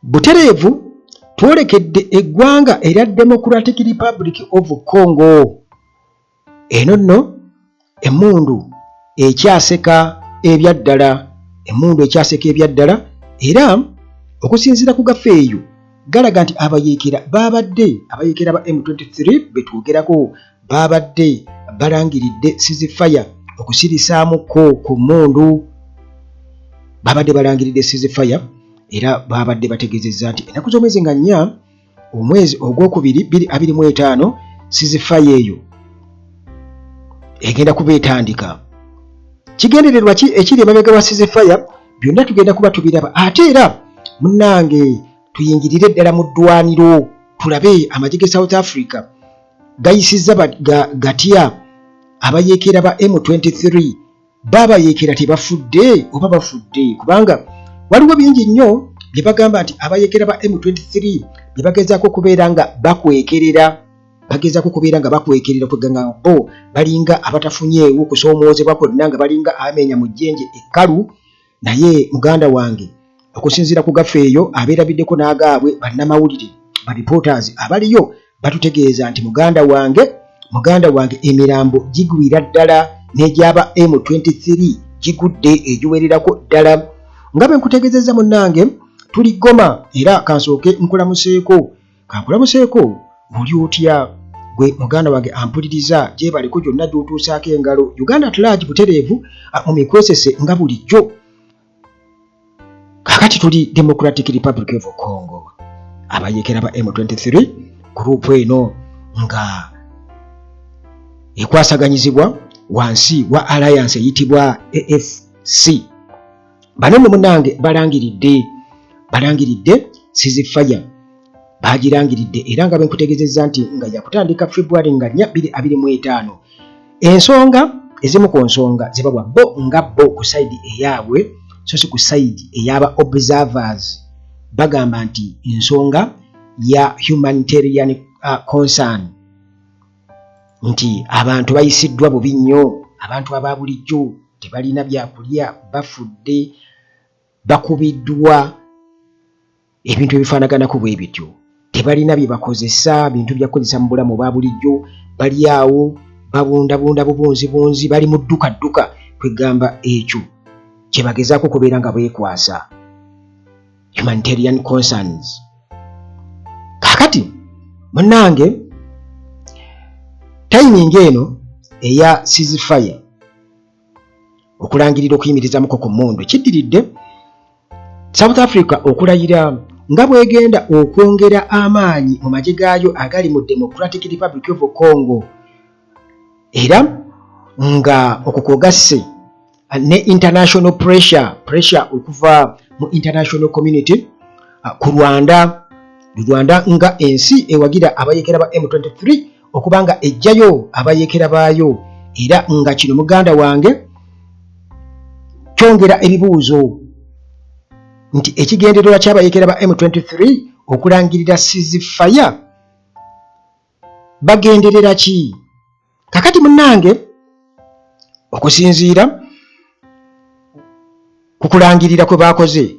butereevu twolekedde eggwanga era Democratic Republic of Congo. Eno nno emmundu ekyaseka ebyaddala, era okusinziira ku gafeeyo galaga nti abayeekera ba M23 betwogerako babadde balangiridde ceasefire okusirisaamuko ku mmundu, era babadde bategeezezza nti ennaku z'omwezi nga 4 omwezi ogwokubiri 2025 ceasefire eyo egenda kuba etandika. Kigendererwa ki ekiri emabega wa ceasefire? Byonna tugenda kuba tubiraba, ate era munnange tuyingirire ddala mu ddwaniro tulabe amagye ge South Africa gayisizza gatya abayeekera ba M23. Babayeekera tebafudde oba bafudde? Kubanga waliwo bingi nnyo bye bagamba nti abayeekera ba M23 bye bagezaako kubeera nga bakwekerera, kweganga bo balinga abatafunyeewo kusoomoozebwa kwonna, nga balinga amenya mu jjenje ekkalu. Naye muganda wange, okusinziira ku gafeeyo abeerabiddeko n'agaabwe bannamawulire ba reporters abaliyo batutegeeza nti muganda wange emirambo gigwira ddala, n'egyaba M23 gigudde egiwererako ddala. Nga bwe nkutegeezezza munnange, tuli Goma era kansooke nkulamuseeko oli otya gwe muganda wange ampuliriza, gyebaleko gyonna gy'otuusaako engalo. Uganda at large butereevu mu mikwesese nga bulijjo. Kakati tuli Democratic Republic of Congo, abayeekera ba M23 gurupu eno nga ekwasaganyizibwa wansi wa alliance eyitibwa AFC. Bano munnange balangiridde ceasefire, bagirangiridde era nga benkutegeezezza nti nga yakutandika February nga 2025. Ensonga ezimu ku nsonga zibabwa bo ku side eyaabwe, so si ku side eyaba observers. Bagamba nti ensonga ya humanitarian concern, nti abantu bayisiddwa bubi nnyo, abantu ababulijjo tebalina byakulya, bafudde, bakubiddwa, ebintu ebifaanaganako bwe bityo, tebalina bye bakozesa, bintu byakozesa mu bulamu bwa bulijjo, bali awo babundabunda bubunzibunzi, bali mu dduka, kwegamba ekyo kye bagezaako kubeera nga beekwasa, humanitarian concerns. Kakati munnange, timing eno eya ceasefire okulangirira okuyimirizamuko ku mmundu kiddiridde South Africa okulayira nga bwegenda okwongera amaanyi mu magye gaayo agali mu Democratic Republic of Congo, era nga okukogasse ne international pressure okuva mu international community ku Rwanda nga ensi ewagira abayeekera ba M23 okubanga ejjayo abayeekera baayo, era nga kino muganda wange kyongera ebibuuzo nti ekigendererwa ky'abayeekera ba M23 okulangirira ceasefire bagenderera ki? Kakati munnange, okusinziira ku kulangirira kwe baakoze,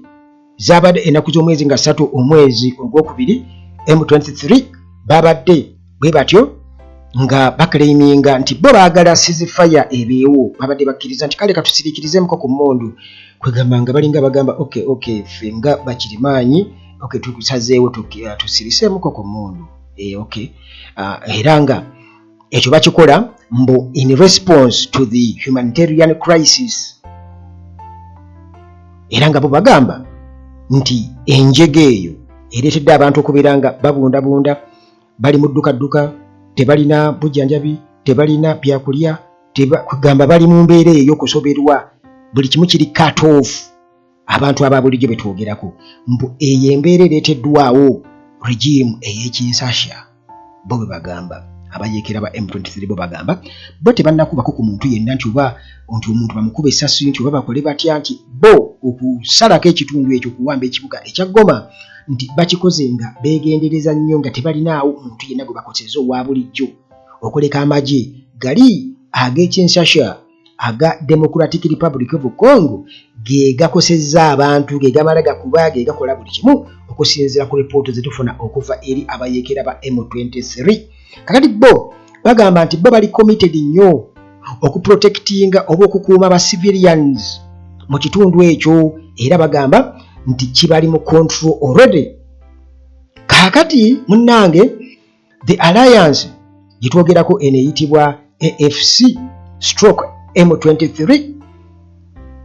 zabadde ennaku z'omwezi nga 3 omwezi ogwokubiri M23 babadde bwe batyo nga baklaiminga nti bo baagala ceasefire ebeewo. Babadde bakkiriza nti kale katusiriikirizeemuko ku mmundu, kwegamba nga balinga bagamba okay ffe nga bakirimaanyi tukusazeewo tusiriseemuko ku mmundu. Era nga ekyo bakikola mbu in response to the humanitarian crisis, era nga bo bagamba nti enjege eyo ereetedde abantu okubeera nga babundabunda, bali mu dduka, tebalina bujjanjabi, tebalina byakulya, kugamba bali mu mbeera ey'okusoberwa, buli kimu kiri cut off. Abantu ababulijjo betwogerako mbu eyo embeera ereeteddwawo regime ey'ekinsasha, bo bwe bagamba. Abayeekera ba M23 bo bagamba bo tebannakubako ku muntu yenna nti oba omuntu bamukube essasi nti oba bakole batya, nti bo okusalako ekitundu ekyo okuwamba ekibuga ekya Goma nti bakikoze nga beegendereza nnyo, nga tebalinaawo muntu yenna gwe bakozesa owa bulijjo okuleka amagye gali ag'ekinsasha aga Democratic Republic of Congo ge gakosezza abantu ge gamala gakuba ge gakola buli kimu okusinziira ku report zetufuna okuva eri abayeekera ba M23. Kakati bo bagamba nti bo bali committed nnyo okuprotectinga oba okukuuma ba civilians mu kitundu ekyo, era bagamba nti kibali mu control already. Kakati munnange the alliance gitwogerako eneyitibwa AFC stroke M23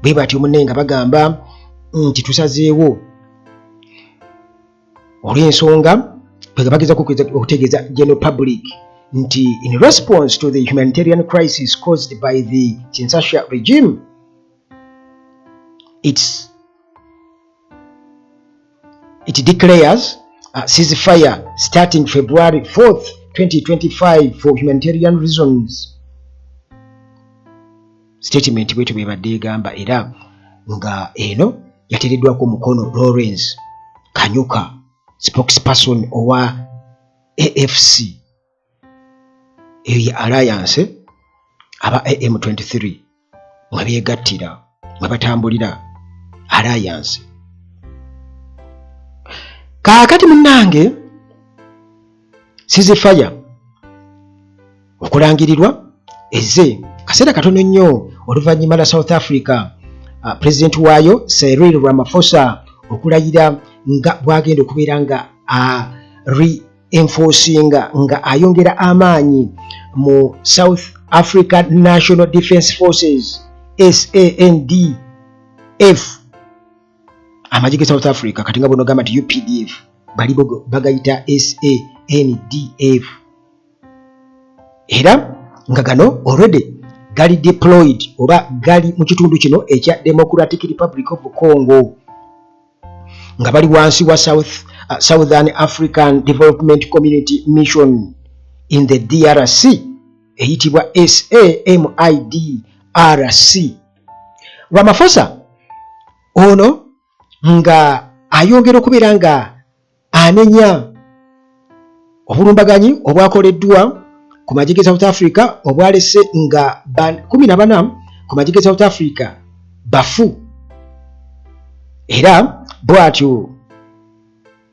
bwe batyo munenga bagamba nti tusazeewo olw'ensonga bwe bageza okutegeeza general public nti in response to the humanitarian crisis caused by the Kinshasa regime, it declares a ceasefire starting February 4th, 2025 for humanitarian reasons. Statement bwetu bebadde egamba era nga eno yateereddwako mukono Lawrence Kanyuka, spokesperson owa AFC eyo alliance aba M23 mwe beegattira mwe batambulira alliance. Kaakati munnange ceasefire okulangirirwa ezze kaseera katono nnyo oluvannyuma lwa South Africa president waayo Cyril Ramaphosa okulayira nga bwagenda okubeera nga reinforcinga nga ayongera amaanyi mu South African National Defence Forces SANDF, amagye ge South Africa kati nga bono gamba nti UPDF bali bagayita SANDF, era nga gano already gali deployed oba gali mu kitundu kino ekya Democratic Republic of Congo nga bali wansi wa Southern African Development Community Mission in the DRC eyitibwa SAMIDRC. Ramaphosa ono nga ayongera okubeera nga anenya obulumbaganyi obwakoleddwa ku magye ge South Africa obwalese nga 14 ku magye ge South Africa bafu, era bwatyo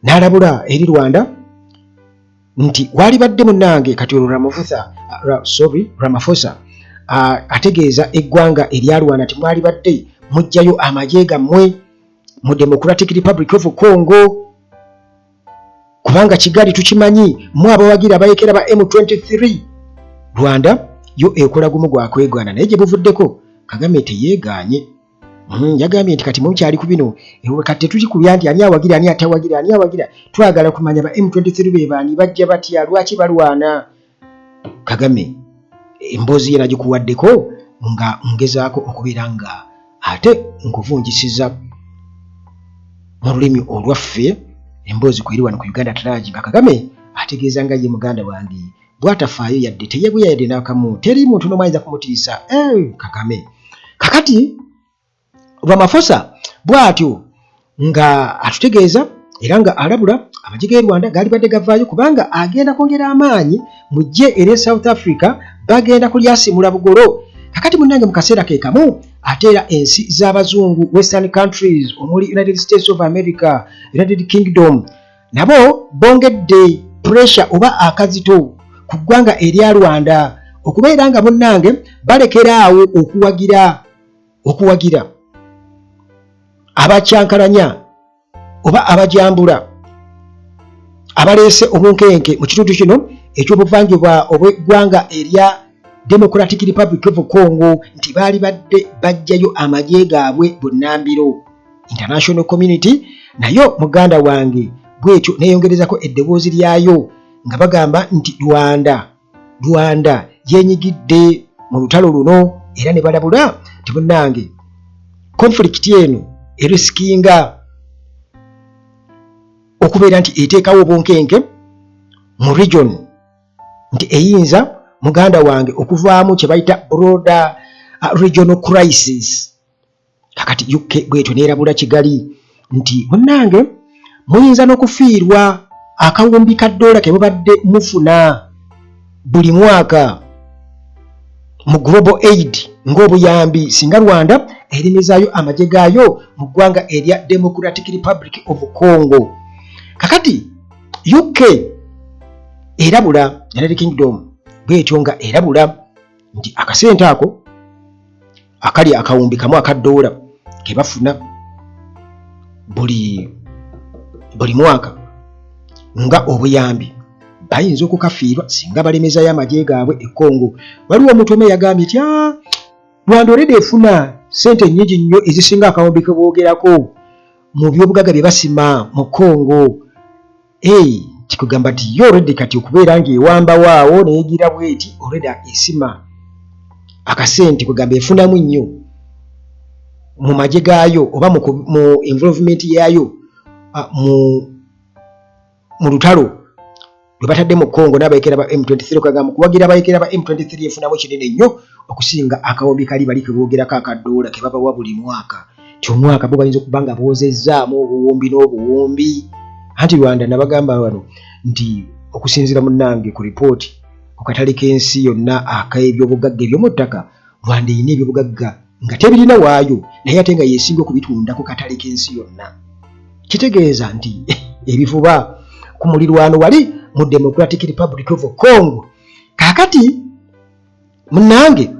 n'alabula eri Rwanda nti wali badde munnange kati olwo Ramaphosa ategeeza eggwanga erya Rwanda nti mwali badde mujjayo amagye gammwe mu Democratic Republic of Congo kubanga Kigali tukimanyi mu abawagira abayekera ba M23. Rwanda yo ekola gumu gwa kwegwana naye gye buvuddeko Kagame teyeeganye. Yagambye nti kati mukyali ku bino kati tukikubya nti ani awagira ani atawagira ani awagira, twagala kumanya ba M23 be baani bajja batya lwaki balwana. Kagame emboozi ye nagikuwaddeko nga ngezaako okubeera nga ate nkuvunjisiza mu lulimi olwaffe emboozi kweri wano ku Uganda Tragic nga Kagame ategeeza nga ye muganda wange bwatafaayo yadde teyebuya yadde n'akamu teri muntu n'omayinza kumutiisa. Kagame kakati Ramaphosa bwatyo nga atutegeeza era nga alabula amagye g'e Rwanda gali badde gavaayo kubanga agenda kwongera amaanyi mu ggye erya South Africa bagenda kulyasimula bugolo. Kakati munnange mu kaseera ke kamu ateera ensi z'abazungu Western countries omuli United States of America, United Kingdom nabo bongedde pressure oba akazito ku ggwanga erya Rwanda okubeera nga munnange balekeraawo okuwagira abakyankalanya oba abajambula abaleese obunkenke mu kitundu kino ekyobuvanjuba obw'eggwanga erya Democratic Republic of Congo nti baali badde bajjayo amagye gaabwe bunnambiro. International community nayo muganda wange bwetyo neeyongerezako eddoboozi lyayo nga bagamba nti Rwanda yenyigidde mu lutalo luno era ne balabula nti munnange conflict eno erisikinga okubeera nti eteekawo obunkenke mu region nti eyinza muganda wange okuvaamu kye bayita broader regional crisis. Kakati UK bwetyo neerabula Kigali nti munnange muyinza n'okufiirwa akawumbi ka $1 ke mubadde mufuna buli mwaka mu global aid ng'obuyambi singa Rwanda erimizaayo amagye gaayo mu ggwanga erya Democratic Republic of Congo. Kakati UK erabula, United Kingdom bwetyo nga erabula nti akasente ako akali akawumbi kamu $1 ke bafuna buli mwaka nga obuyambi bayinza okukafiirwa singa balemezaayo amagye gaabwe e Congo. Waliwo omutume yagambye nti Rwanda already efuna sente nnyingi nnyo ezisinga akawumbi ke boogerako mu byobugagga bye basima mu Congo. Kikugamba nti yo already kati okubeera ng'ewamba waawo neyegira bweti already esima akasente kugamba efunamu nnyo mu magye gaayo oba mu involvement yaayo mu lutalo lwe batadde mu Congo n'abayekera ba M23. Kagamba kuwagira abayekera ba M23 efunamu kinene nnyo okusinga akawumbi kali bali ke boogerako $1 ke babawa buli mwaka. Ti omwaka bo bayinza okuba nga boozezzaamu obuwumbi n'obuwumbi. Anti Rwanda nabagamba wano nti okusinziira munnange ku ripooti ku katale k'ensi yonna ak'ebyobugagga eby'omu ttaka, Rwanda erina ebyobugagga nga tebirina waayo naye ate nga yeesinga okubitunda ku katale k'ensi yonna. Kitegeeza nti ebivuba ku mulirwano wali mu Democratic Republic of Congo. Kaakati munnange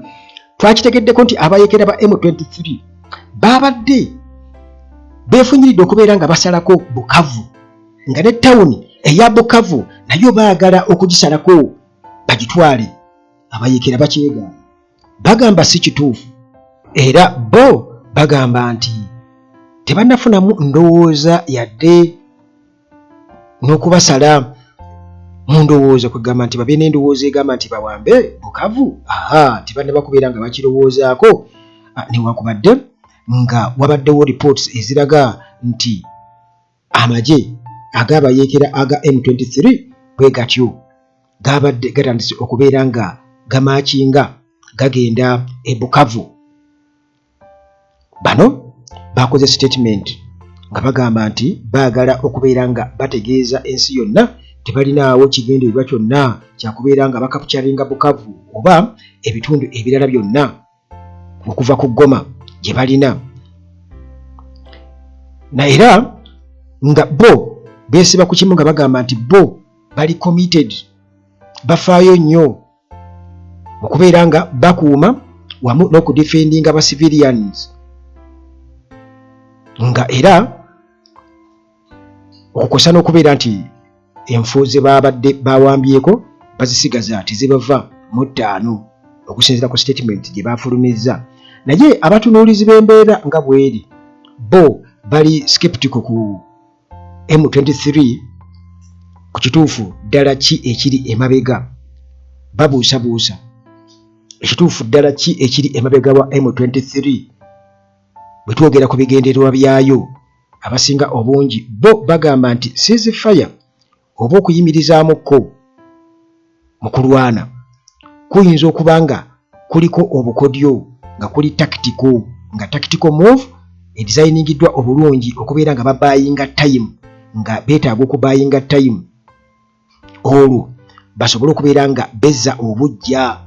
twakitegeddeko nti abayekera ba M23 babadde beefunyiridde okubeera nga basalako Bukavu, nga ne tawuni eya Bukavu nayo baagala okugisalako bagitwale. Abayekera bakyega bagamba si kituufu, era bo bagamba nti tebannafunamu ndowooza yadde n'okubasala mu ndowooza kugamba nti babe n'endowooza egamba nti bawambe Bukavu. Tebannaba kubeera nga bakirowoozaako newankubadde nga wabaddewo reports eziraga nti amagye ag'abayekera aga M23 bwe gatyo gabadde gatandise okubeera nga gamaakinga gagenda e Bukavu. Bano bakoze statement nga bagamba nti baagala okubeera nga bategeeza ensi yonna tebalinaawo kigendererwa kyonna kyakubeera nga bakapukyalinga Bukavu oba ebitundu ebirala byonna okuva ku Goma gye balina. Na era nga bo beesiba ku kimu nga bagamba nti bo bali committed, bafaayo nnyo mu kubeera nga bakuuma wamu n'okudefendinga ba civilians, nga era okukosa n'okubeera nti enfo ze babadde bawambyeko bazisigaza tezibava mu 5 okusinziira ku statement gye bafulumizza. Naye abatunuulizi b'embeera nga bweri bo bali skeptical ku M23 ku kituufu ddala ki ekiri emabega. Babuusabuusa ekituufu ddala ki ekiri emabega wa M23 bwe twogera ku bigendererwa byayo. Abasinga obungi bo bagamba nti ceasefire oba okuyimirizaamuko mu kulwana kuyinza okuba nga kuliko obukodyo, nga kuli tactical, nga tactical move edesigningiddwa obulungi okubeera nga babayinga time, nga beetaaga okubayinga time olwo basobole okubeera nga bezza obujja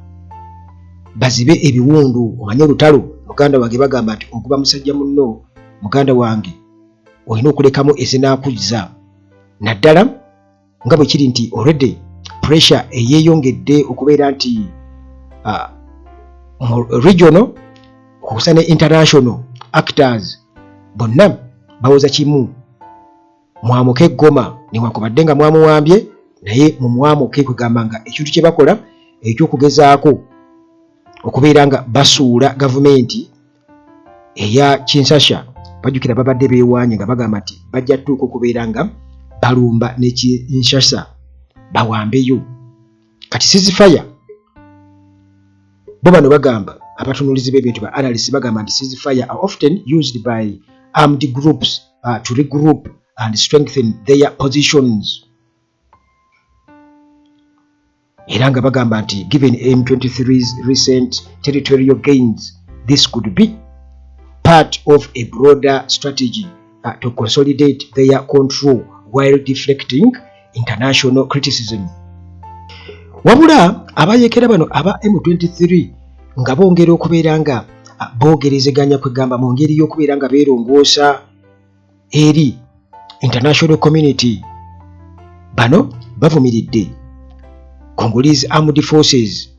bazibe ebiwundu. Omanye olutalo muganda wange bagamba nti okuba musajja munno muganda wange olina okulekamu ezinaakuza. Naddala nga bwe kiri nti already pressure eyeeyongedde okubeera nti regional okusa ne international actors bonna bawoza kimu mwamuke Goma newankubadde nga mwamuwambye naye mumwamuke kugamba nga ekintu kye bakola ekyokugezaako okubeera nga basuula gavumenti eya Kinshasa. Bajjukira babadde beewaanye nga bagamba nti bajja tuuka okubeera nga balumba ne Kinshasa bawambeyo. Kati ceasefire bo bano bagamba abatunuulizi b'ebintu ba analysts bagamba nti ceasefire are often used by armed groups to regroup and strengthen their positions. Era nga bagamba nti given M23's recent territorial gains, this could be part of a broader strategy to consolidate their control while deflecting international criticism. Wabula abayekera bano aba M23 nga bongera okubeera nga boogerezeganya kwegamba mu ngeri y'okubeera nga beerongoosa eri international community. Bano bavumiridde Congolese Armed Forces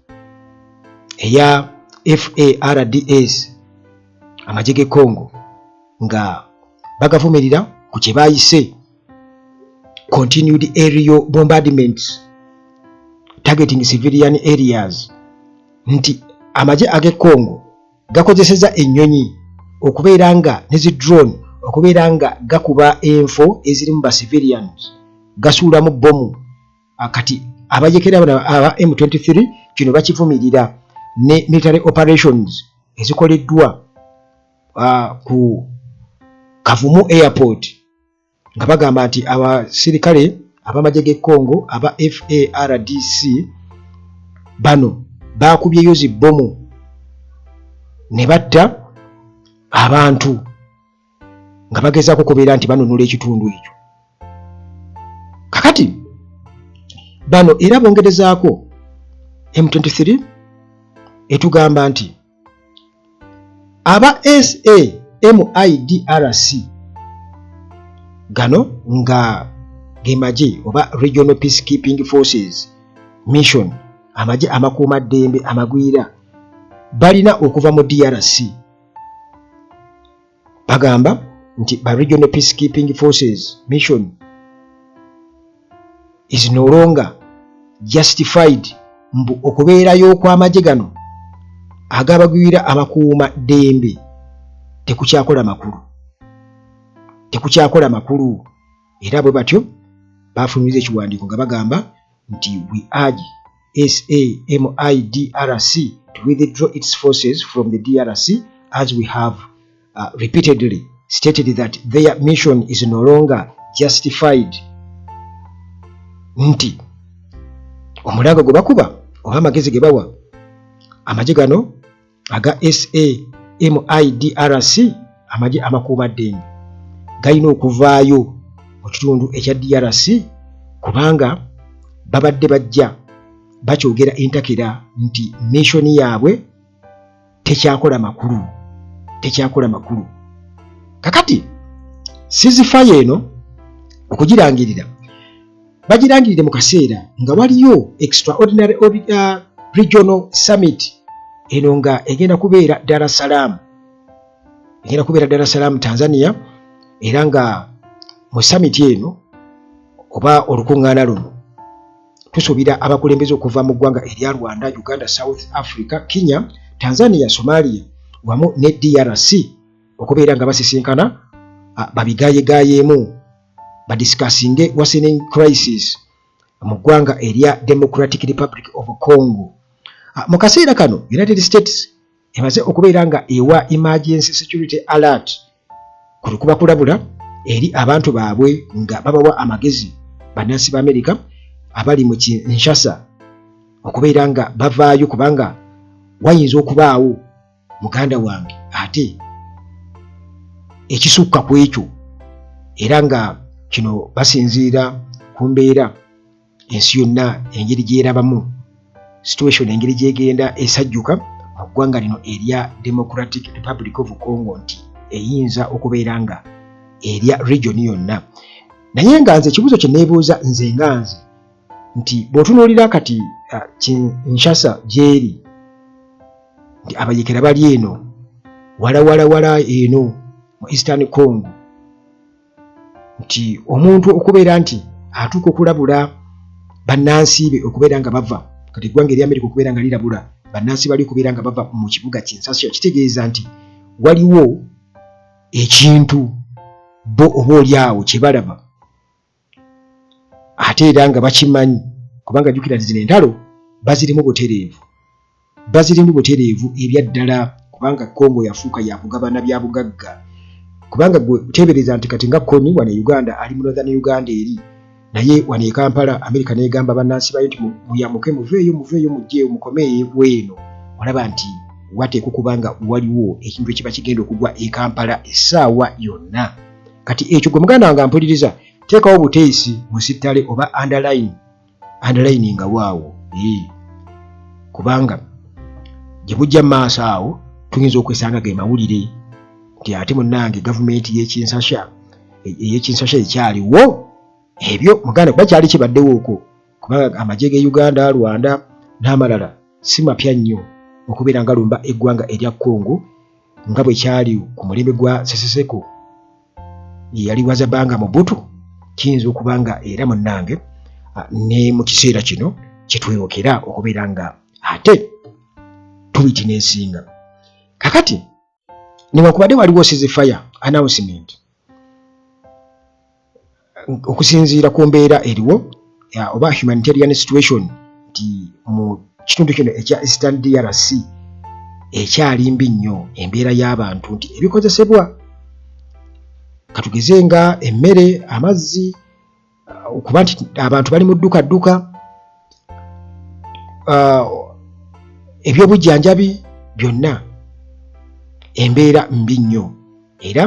eya FARDC amagye g'e Congo nga bagavumirira ku kye baayise continued aerial bombardments targeting civilian areas, nti amagye ag'e Congo gakozeseza ennyonyi okubeera nga ne zi drone okubeera nga gakuba enfo ezirimu ba civilians gasuulamu bomu. Kati abajekera aba M23 kino bakivumirira ne military operations ezikoleddwa ku Kavumu airport nga bagamba nti abasirikale abamagye g'e Congo aba FARDC bano bakubyeyo zi bomu ne batta abantu nga bagezaako kubeera nti banunula ekitundu ekyo. Kakati bano era bongerezaako M23 etugamba nti aba SAMIDRC gano nga gemagye oba Regional Peacekeeping Forces Mission, amagye amakuuma ddembe amagwira balina okuva mu DRC. Bagamba nti ba Regional Peacekeeping Forces Mission is no longer justified mbu okubeerayo kw'amagye gano agabagwira amakuuma ddembe tekukyakola makulu. Era bwe batyo bafulumiriza ekiwandiiko nga bagamba nti we urge SAMIDRC to withdraw its forces from the DRC as we have repeatedly stated that their mission is no longer justified. Nti omulago gwe bakuba oba amagezi ge bawa amagye gano aga SAMIDRC amagye amakuuma ddembe galina okuvaayo mu kitundu ekya DRC kubanga babadde bajja bakyogera entakera nti missoni yaabwe tekyakola makulu. Kakati ceasefire eno okugirangirira bagirangirire mu kaseera nga waliyo extraordinary regional summit eno nga egenda kubeera Dar es Salaam Tanzania, era nga mu summit eno oba olukuŋŋaana luno tusuubira abakulembeze okuva mu ggwanga erya Rwanda, Uganda, South Africa, Kenya, Tanzania, Somalia wamu ne DRC okubeera nga basisinkana babigayegayeemu badiscussing worsening crisis mu ggwanga erya Democratic Republic of Congo. Mu kaseera kano United States emaze okubeera nga ewa emergency security alert kulikuba kulabula eri abantu baabwe nga babawa amagezi bannansi b'Amerika abali mu Kinshasa okubeera nga bavaayo kubanga wayinza okubaawo muganda wange ate ekisukka ku ekyo, era nga kino basinziira ku mbeera ensi yonna engeri gyerabamu situation engeri gyegenda esajjuka mu ggwanga lino erya Democratic Republic of Congo nti eyinza okubeera nga erya region yonna. Naye nga nze ekibuuzo kye neebuuza nze nga nze nti bw'otunuulira kati Kinshasa gyeri nti abayekera bali eno wala eno mu Eastern Congo, nti omuntu okubeera nti atuuka okulabula bannansi be okubeera nga bava kati eggwanga erya Amerika okubeera nga lirabula bannansi bali okubeera nga bava mu kibuga Kinshasa, kitegeeza nti waliwo ekintu bo oba oliawo kye balaba ate era nga bakimanyi kubanga jjukira zino entalo bazirimu butereevu ebyaddala kubanga Congo yafuuka yakugabana bya bugagga kubanga gwe teebereza nti kati nga Kony wane Uganda ali mu Northern Uganda eri naye wane e Kampala Amerika neegamba bannansi bayo nti muyamuke muveeyo mujjeeyo mukomeeyo bweno, olaba nti wateeka okubanga waliwo ekintu ekiba kigenda okugwa e Kampala essaawa yonna. Kati ekyo gwe muganda wange ampuliriza teekawo buteesi mu sittale oba underline nga waawo kubanga gye bujja maaso awo tuyinza okwesanga ge mawulire nti ate munnange gavumenti ey'ekinsasha ekyaliwo ebyo muganda kuba kyali kibaddewo okwo kubanga amagye ge Uganda, Rwanda n'amalala si mapya nnyo okubeera nga lumba eggwanga erya Congo nga bwe kyali ku mulembe gwa Seseseko yali Wazabanga Mobutu. Kiyinza okuba nga era munnange ne mu kiseera kino kitwewokera okubeera nga ate tubitineesinga. Kakati newankubadde waliwo ceasefire announcement okusinziira ku mbeera eriwo oba humanitarian situation nti mu kitundu kino ekya Eastern DRC ekyali mbi nnyo embeera y'abantu nti ebikozesebwa katugeze nga emmere, amazzi, okuba nti abantu bali mu dduka ebyobujjanjabi byonna embeera mbi nnyo era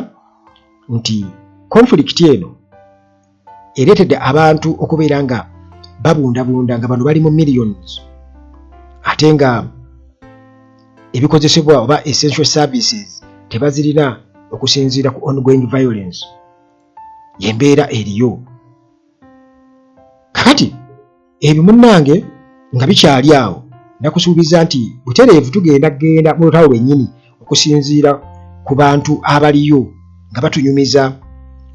nti conflict eno ereetedde abantu okubeera nga babundabunda nga bano bali mu millions ate nga ebikozesebwa oba essential services tebazirina okusinziira ku ongoing violence yembeera eriyo. Kakati ebyo munnange nga bikyali awo nakusuubiza nti butereevu tugenda mu lutalo lwennyini okusinziira ku bantu abaliyo nga batunyumiza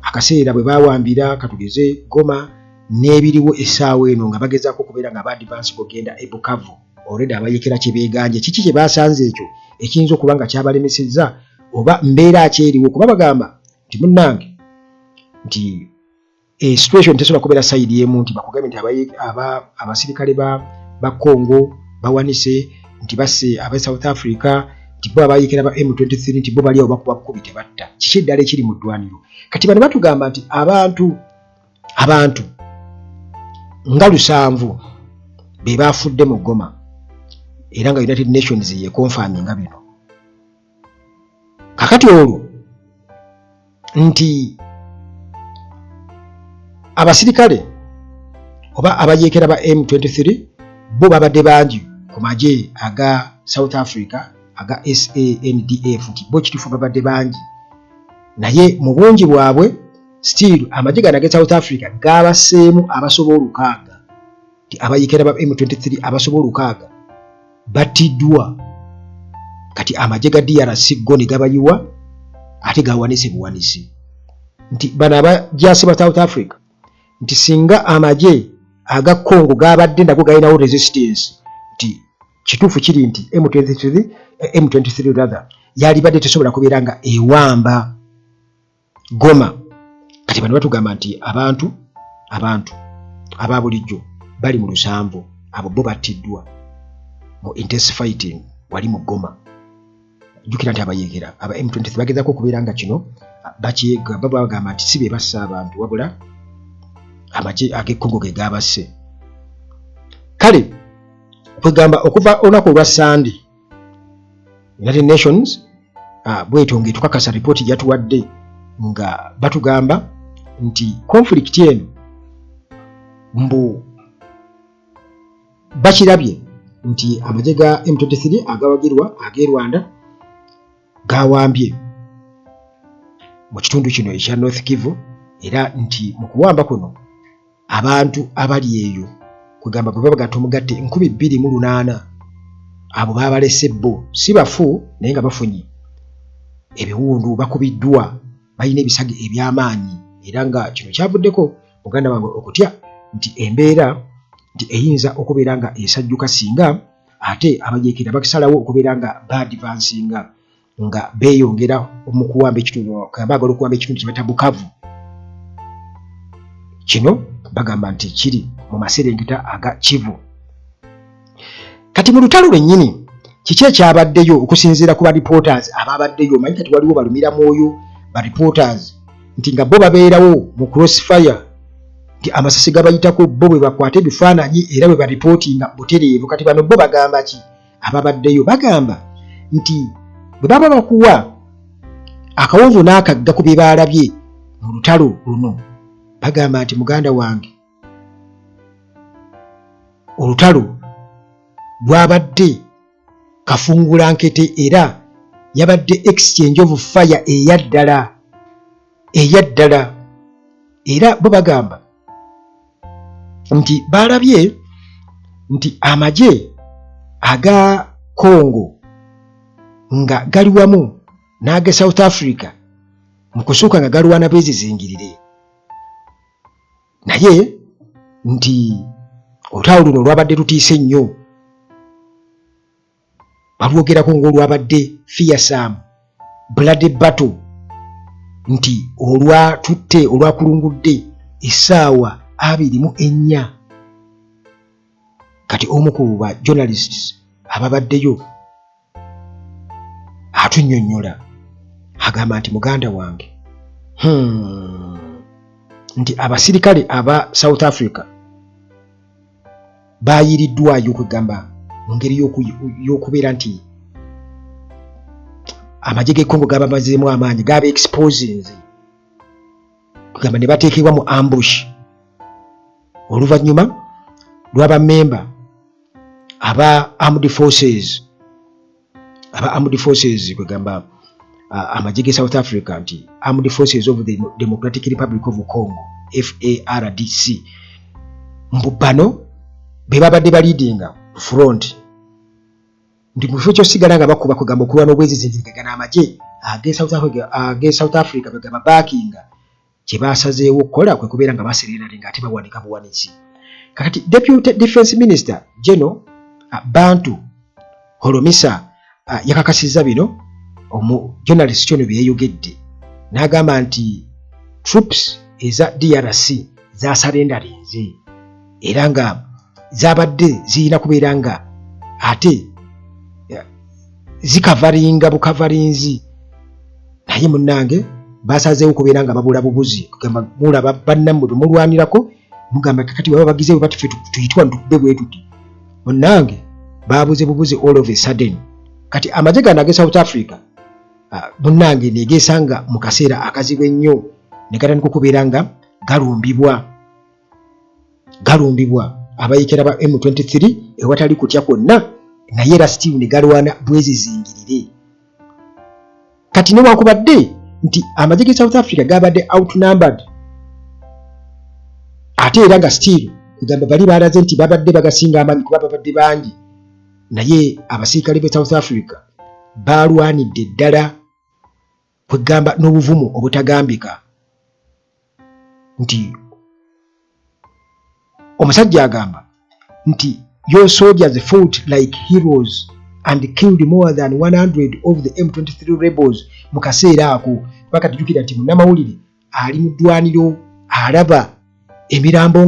akaseera bwe bawambira katugeze Goma n'ebiriwo essaawa eno nga bagezaako okubeera nga badvance kugenda e Bukavu already abayekera kye beeganje kiki kye basanze ekyo ekiyinza okuba nga kyabalemesezza oba mbeera ki eriwo kuba bagamba nti munnange nti situation tesobola kubeera sayidi emu nti bakugambye nti abasirikale ba Congo bawanise nti basse aba South Africa nti bo abayekera ba M23 nti bo bali awo bakuba bukubi tebatta kiki ddala ekiri mu ddwaniro. Kati bano batugamba nti abantu nga 700 be bafudde mu Goma era nga United Nations yekonfaminga bino. Kakati olwo nti abasirikale oba abayekera ba M23 bo babadde bangi ku magye aga South Africa aga SANDF nti bo kituufu babadde bangi naye mu bungi bwabwe still amagye gano aga South Africa gabaseemu abasobola 600 nti abayekera ba M23 abasobola 600 battiddwa. Kati amagye ga DRC go ne gabayiwa ate gawanise buwanisi nti bano abajasi ba South Africa nti singa amagye aga Congo gabadde nago galinawo resistance nti kituufu kiri nti M23 rather yali badde tesobola kubeera nga ewamba Goma. Kati bano batugamba nti abantu aba bulijjo bali mu 700 abo bo battiddwa mu intense fighting wali mu Goma. Jukira nti abayekera aba M23 bagezaako okubeera nga kino bagamba nti si be bassa abantu wabula amagye age Congo ge gabasse. Kale kwegamba okuva olunaku olwa Sunday United Nations bwetonge tukakasa ripoti gyatuwadde nga batugamba nti conflict eno mbu bakirabye nti amagye ga M23 agawagirwa ag'e Rwanda gawambye mu kitundu kino ekya North Kivu era nti mu kuwamba kuno abantu abali eyo kugamba bwe bagata omugatte 208 abo babalese bo si bafu naye nga bafunye ebiwundu bakubiddwa balina ebisage eby'amaanyi era nga kino kyavuddeko muganda wange okutya nti embeera nti eyinza okubeera nga esajjuka singa ate abajeekera bakisalawo okubeera nga badvancinga nga beeyongera mu kuwamba ekitundu bagala okuwamba ekitundu kye bata Bukavu. Kino bagamba nti kiri mu maserengeta aga Kivu. Kati mu lutalo lwennyini kiki ekyabaddeyo okusinziira ku ba reporters ababaddeyo omanyi kati waliwo balumira mwoyo ba reporters nti nga bo babeerawo mu crossfire nti amasasi gabayitako bo bwe bakwata ebifaananyi era bwe baripootinga butereevu. Kati bano bo bagamba ki ababaddeyo bagamba nti bwe baba bakuwa akawonvu n'akagga ku bye baalabye mu lutalo luno bagamba nti muganda wange olutalo lwabadde kafungula nkete era yabadde exchange of fire eyaddala era bo bagamba nti balabye nti amagye aga Congo nga gali wamu n'aga South Africa mu kusooka nga galwana bezizingirire naye nti olutalo luno lwabadde lutiise nnyo balwogerako ng'olwabadde fearsome bloody battle nti olwakulungudde essaawa 24 kati omu ku ba journalists ababaddeyo atunnyonnyola agamba nti muganda wange nti abasirikale aba South Africa bayiriddwayo okugamba mu ngeri y'okubeera nti amagye g'e Congo gaba mazeemu amaanyi gaba exposinze kugamba ne bateekebwa mu ambush oluvannyuma lw'aba member aba armed forces kugamba amagye g'e South Africa nti Armed Forces of the Democratic Republic of Congo FARDC mbubano be babadde balidinga front ndi mu kifo sigala nga bakuba kugamba okulwana obwezizingirigana amagye age South Africa bagamba backinga kye basazeewo okukola kwe kubeera nga baserena nga ate bawanika buwanisi kakati Deputy Defense Minister General Bantu Holomisa yakakasizza bino journalist kyono byeyogedde n'agamba nti troops eza DRC zasarendalinze era nga zabadde zirina kubeera nga ate zikavaringa bukavarinzi naye munnange basazeewo kubeera nga babula bubuzi kugamba mulaba bannammwe mulwanirako mugamba kakati baba bagizeewo bati ffe tuyitwa ntukube bwe tuti munnange babuze bubuzi all of a sudden kati amagye gano age South Africa munnange negesanga mu kaseera akazibu ennyo ne gatandika okubeera nga galumbibwa abayekera ba M23 ewatali kutya kwonna naye era still ne galwana bwezizingirire kati newankubadde nti amagye ge South Africa gabadde outnumbered ate era nga still kugamba bali balaze nti babadde bagasinga amaanyi kuba babadde bangi naye abasirikale be South Africa balwanidde ddala kwegamba n'obuvumu obutagambika nti omusajja agamba nti your soldiers fought like heroes and killed more than 100 of the M23 rebels mu kaseera ako bakatujjukira nti munnamawulire ali mu ddwaniro alaba emirambo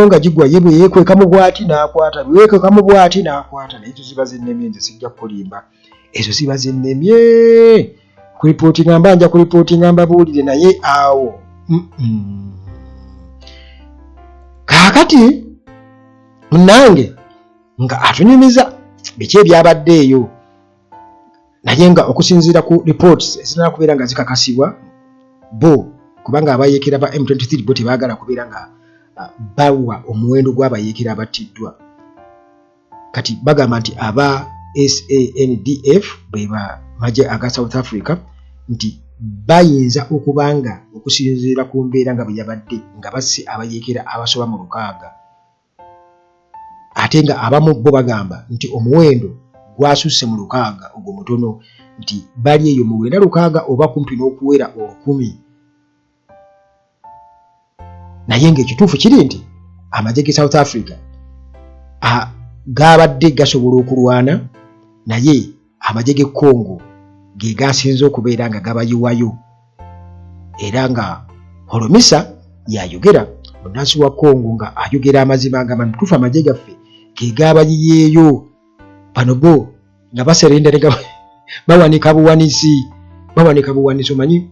nga gigwa yebwe yeekwekamu bw'ati n'akwata yeekwekamu bw'ati n'akwata naye ziba zinnemye nze sijja kulimba ezo ziba zinnemye kuripootinga mbanja kuripootinga mbabuulire naye awo kaakati munnange nga atunyumiza biki ebyabaddeeyo naye nga okusinziira ku reports ezirina kubeera nga zikakasibwa bo kubanga abayeekera ba M23 bo tebaagala kubeera nga bawa omuwendo gw'abayeekera abattiddwa kati bagamba nti aba SANDF beba magye aga South Africa nti bayinza okubanga okusinziira ku mbeera nga bwe yabadde nga basse abayeekera abasoba mu 600 ate nga abamu bo bagamba nti omuwendo gwasusse mu 600 ogwo mutono nti bali eyo mu 600 oba kumpi n'okuwera 10,000 naye ng'ekituufu kiri nti amagye ge South Africa gabadde gasobola okulwana naye amagye g'e Congo ge gasinze okubeera nga gabayiwayo era nga Holomisa yayogera munnansi wa Congo nga ayogera amazima agamba nti tufu amagye gaffe ge gabayiyeeyo bano bo nga baserenda ne bawanika buwanisi omanyi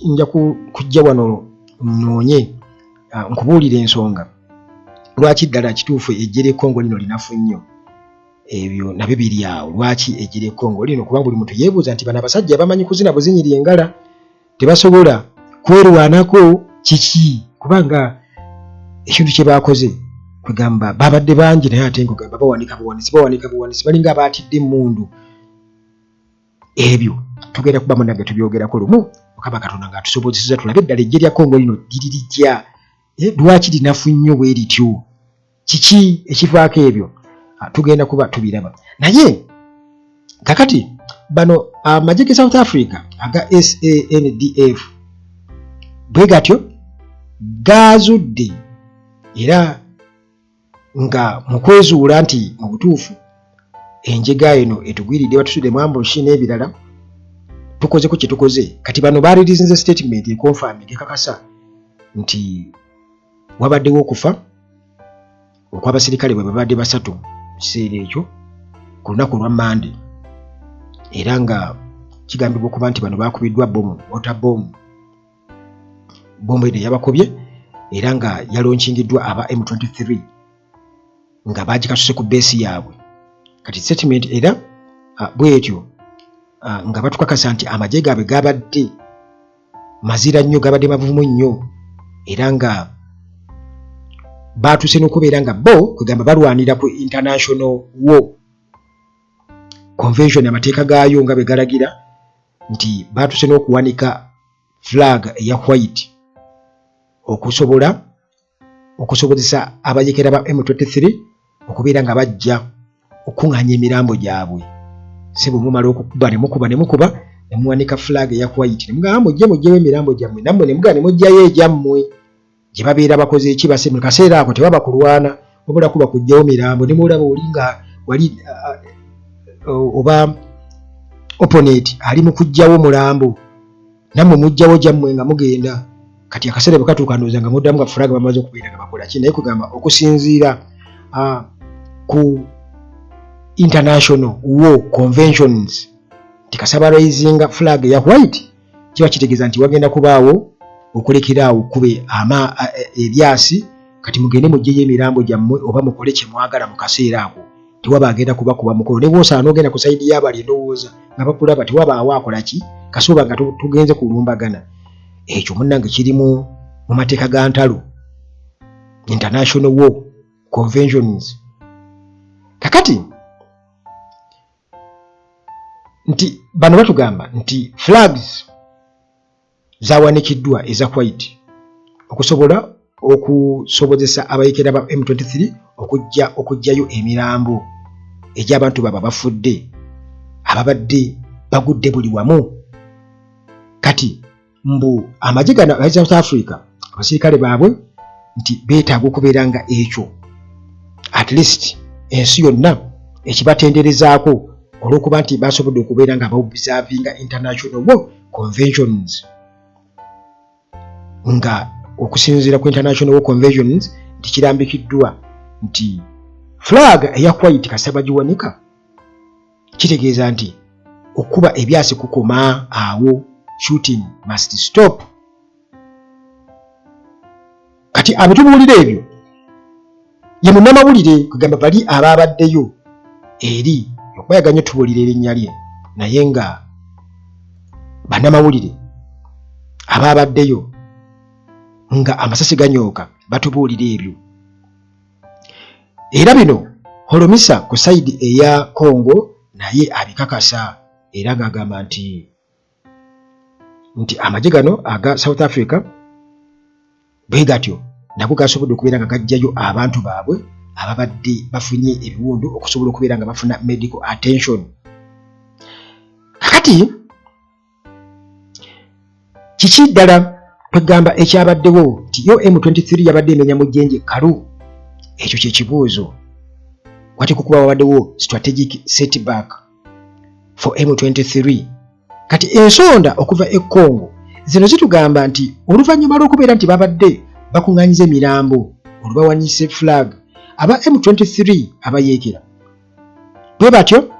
nja kujja wano nnoonye nkubuulira ensonga lwaki ddala kituufu ejjere Congo lino linafu nnyo ebyo nabyo biri awo lwaki ejjere Congo lino kuba buli muntu yeebuuza nti bano abasajja bamanyi kuzina buzinyiri engala tebasobola kwerwanako kiki kubanga ekintu kye baakoze kwegamba babadde bangi naye ate nkugamba bawanika buwanisi balinga abaatidde emmundu. Ebyo tugenda kuba munange tubyogerako lumu Mukama Katonda ng'atusobozesezza tulabe eddala eggye lya Congo lino liririjja. Lwaki linafu nnyo bwe lityo? Kiki ekivaako ebyo? Tugenda kuba tubiraba. Naye kakati bano amagye ge South Africa aga SANDF bwe gatyo gaazudde era nga mu kwezuula nti mu butuufu enjega eno etugwiridde batusudde mu ambushi n'ebirala tukoze ku kye tukoze. Kati bano baaririzinze statement ekonfirming ekakasa nti wabaddewo okufa okw'abasirikale bwe babadde 3 mu kiseera ekyo ku lunaku lwa Mande, era nga kigambibwa okuba nti bano baakubiddwa bomu, water bomb, bombo eno yabakobye era nga yalonkingiddwa aba M23 nga bagikasuse ku beesi yaabwe. Kati statement era bwetyo nga batukakasa nti amagye gaabwe gabadde mazira nnyo, gabadde mavumu nnyo, era nga baatuse n'okubeera nga bo kwegamba balwanira ku international war convention, amateeka gaayo nga bwe galagira nti baatuse n'okuwanika flag eya white okusobozesa abayekera ba M23 okubeera nga bajja okuŋŋaanya emirambo gyabwe. Si bwe mumala okukuba ne mukuba ne muwanika flag eya white ne mugamba mujjewo emirambo gyammwe, nammwe ne mugamba ne mujjayo egyammwe gye babeera bakoze eki base mu kaseera ako tebaba kulwana wabula kuba kujjawo mirambo. Ne mulaba oli nga wali oba opponent ali mu kujjawo mulambo, nammwe mujjawo gyammwe nga mugenda. Kati akaseera bwe katuuka ndowooza nga muddamu nga flag bamaze okubeera nga bakola ki, naye kugamba okusinziira ku international war conventions nti kasaba raisinga flag ya white kiba kitegeeza nti wagenda kubaawo okulekeraawo kube ebyasi, kati mugende mugyeyo emirambo gyammwe oba mukole kye mwagala mu kaseera ako. Tewaba agenda kubakuba mukolo ne bw'osaana ogenda ku sayidi y'abali endowooza nga bakulaba tewabaawo akola ki kasooba nga tugenze kulumbagana. Ekyo munnange kirimu mu mateeka ga ntalo, international war conventions. Kakati nti bano batugamba nti flags zawanikiddwa eza white okusobozesa abayekera ba M23 okujjayo emirambo egy'abantu baba bafudde ababadde bagudde buli wamu. Kati mbu amagye gano aga South Africa abasirikale baabwe nti beetaaga okubeera nga ekyo at least ensi yonna ekibatenderezaako olw'okuba nti basobodde okubeera nga baobservinga international war conventions, nga okusinziira ku international war conventions nti kirambikiddwa nti flag eya white kasaba giwanika kitegeeza nti okuba ebyasi kukoma awo, shooting must stop. Kati abitubuulira ebyo ye munnamawulire kugamba bali abaabaddeyo eri okubayaganya tubuulira erinnya lye, naye nga bannamawulire abaabaddeyo nga amasasi ganyooka batubuulira ebyo. Era bino Holomisa ku sayidi eya Congo naye abikakasa era ng'agamba nti amagye gano aga South Africa bwe gatyo nago gasobodde okubeera nga gajjayo abantu baabwe ababadde bafunye ebiwundu okusobola okubeera nga bafuna medical attention. Kati kiki ddala twegamba ekyabaddewo nti yo M23 yabadde emenya mu jjenje kalu? Ekyo kye kibuuzo. Wati kukuba wabaddewo strategic setback for M23. Kati ensonda okuva e Congo zino zitugamba nti oluvannyuma lw'okubeera nti babadde bakuŋŋaanyiza emirambo olubawanise flag aba M23 abayeekera bwe batyo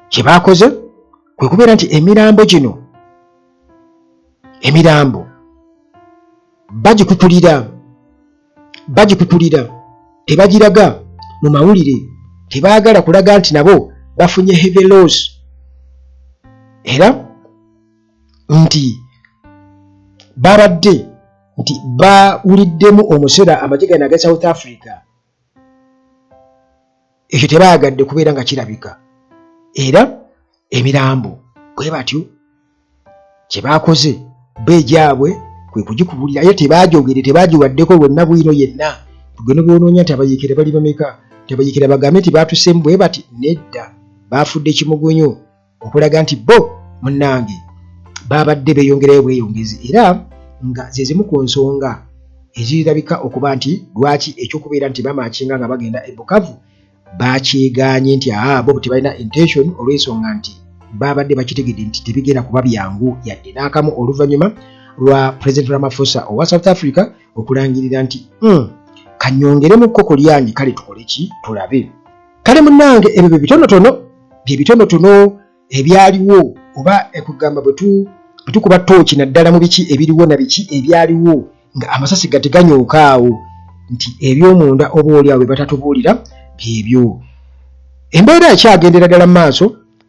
kye baakoze kwe kubeera nti emirambo gino bagikupulira tebagiraga mu mawulire, tebaagala kulaga nti nabo bafunye heavy loss, era nti babadde nti bawuliddemu omusera amagye aga South Africa ekyo tebaagadde kubeera nga kirabika era emirambo bwe batyo kye baakoze beejaabwe kwe kugikubulira ye tebaajogere tebaagiwaddeko bonna bwino yenna tugende bwonoonya nti abayeekera bali bameka tebayeekera bagambe nti baatuseemu bwe bati nedda baafudde kimugonyo okulaga nti bo munnange baabadde beeyongerayo bweyongezi era nga ze zimu ku nsonga ezirabika okuba nti lwaki ekyokubeera nti bamaakinga nga bagenda e Bukavu bakyegaanye nti bo tebalina intention olw'ensonga nti baabadde bakitegedde nti tebigenda kuba byangu yadde n'akamu oluvannyuma lwa President Ramaphosa owa South Africa okulangirira nti kanyongere mu kkoko lyange kale tukole ki tulabe kale munnange ebyo bitonotono ebyaliwo oba ekugamba bwe tukuba tooki naddala mu biki ebiriwo na biki ebyaliwo nga amasasi gateganyooka nti ebyomunda oba oli awo bye batatubuulira byebyo embeera ekyagendera ddala mu maaso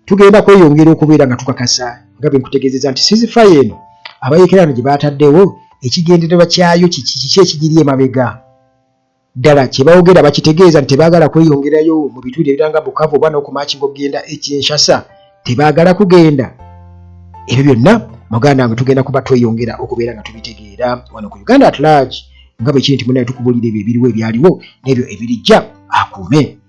tugenda kweyongera okubeera nga tukakasa nga bwe nkutegeezeza nti ceasefire eno abayeekera gye baataddewo ekigendererwa kyayo kiki ekigiri emabega ddala kye bawogera bakitegeeza nti tebaagala kweyongerayo mu bitundu ebiranga Bukavu oba n'okumaakinga okugenda e Kinshasa tebaagala kugenda ebyo byonna muganda wange tugenda kuba tweyongera okubeera nga tubitegeera wano ku Uganda at large nga bwe kiri nti munaye tukubulira ebyo ebiriwo ebyaliwo n'ebyo ebirijja akume